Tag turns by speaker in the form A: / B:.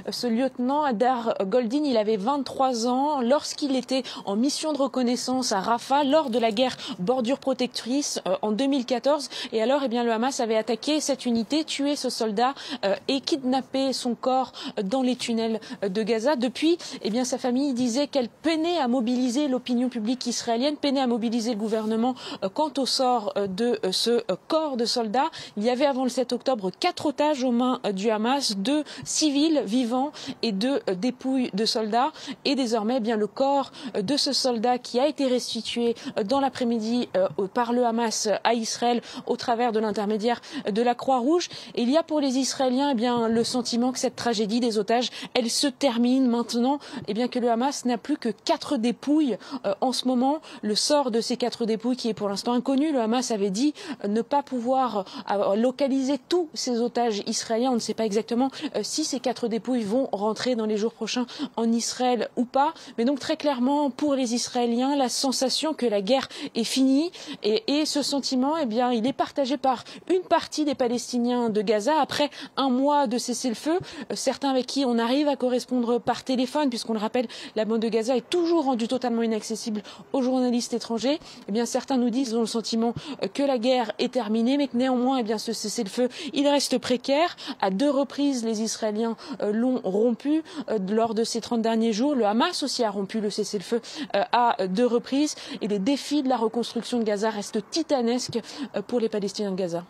A: Ce lieutenant Hadar Goldin, il avait 23 ans lorsqu'il était en mission de reconnaissance à Rafah lors de la guerre bordure protectrice en 2014. Et alors, eh bien, le Hamas avait attaqué cette unité, tué ce soldat et kidnappé son corps dans les tunnels de Gaza. Depuis, eh bien, sa famille disait qu'elle peinait à mobiliser l'opinion publique israélienne, peinait à mobiliser le gouvernement quant au sort de ce corps de soldats. Il y avait avant le 7 octobre 4 otages aux mains du Hamas, 2 civils vivants et 2 dépouilles de soldats. Et désormais, eh bien, le corps de ce soldat qui a été restitué dans l'après-midi par le Hamas à Israël au travers de l'intermédiaire de la Croix-Rouge. Et il y a pour les Israéliens eh bien, le sentiment que cette tragédie des otages, elle se termine maintenant, eh bien, que le Hamas n'a plus que 4 dépouilles en ce moment. Le sort de ces 4 dépouilles qui est pour l'instant inconnu. Le Hamas avait dit ne pas pouvoir localiser tous ces otages israéliens. On ne sait pas exactement si ces 4 dépouilles vont rentrer dans les jours prochains en Israël ou pas. Mais donc très clairement pour les Israéliens, la sensation que la guerre est finie et ce sentiment, eh bien, il est partagé par une partie des Palestiniens de Gaza après un mois de cessez-le-feu. Certains avec qui on arrive à correspondre par téléphone, puisqu'on le rappelle, la bande de Gaza est toujours rendue totalement inaccessible aux journalistes étrangers. Eh bien, certains nous disent, ils ont le sentiment que la guerre est terminée, mais que néanmoins, eh bien, ce cessez-le-feu, il reste précaire. À 2 reprises, les Israéliens l'ont rompu lors de ces 30 derniers jours. Le Hamas aussi a rompu le cessez-le-feu à 2 reprises. Et les défis de la reconstruction de Gaza restent titanesques pour les Palestiniens de Gaza.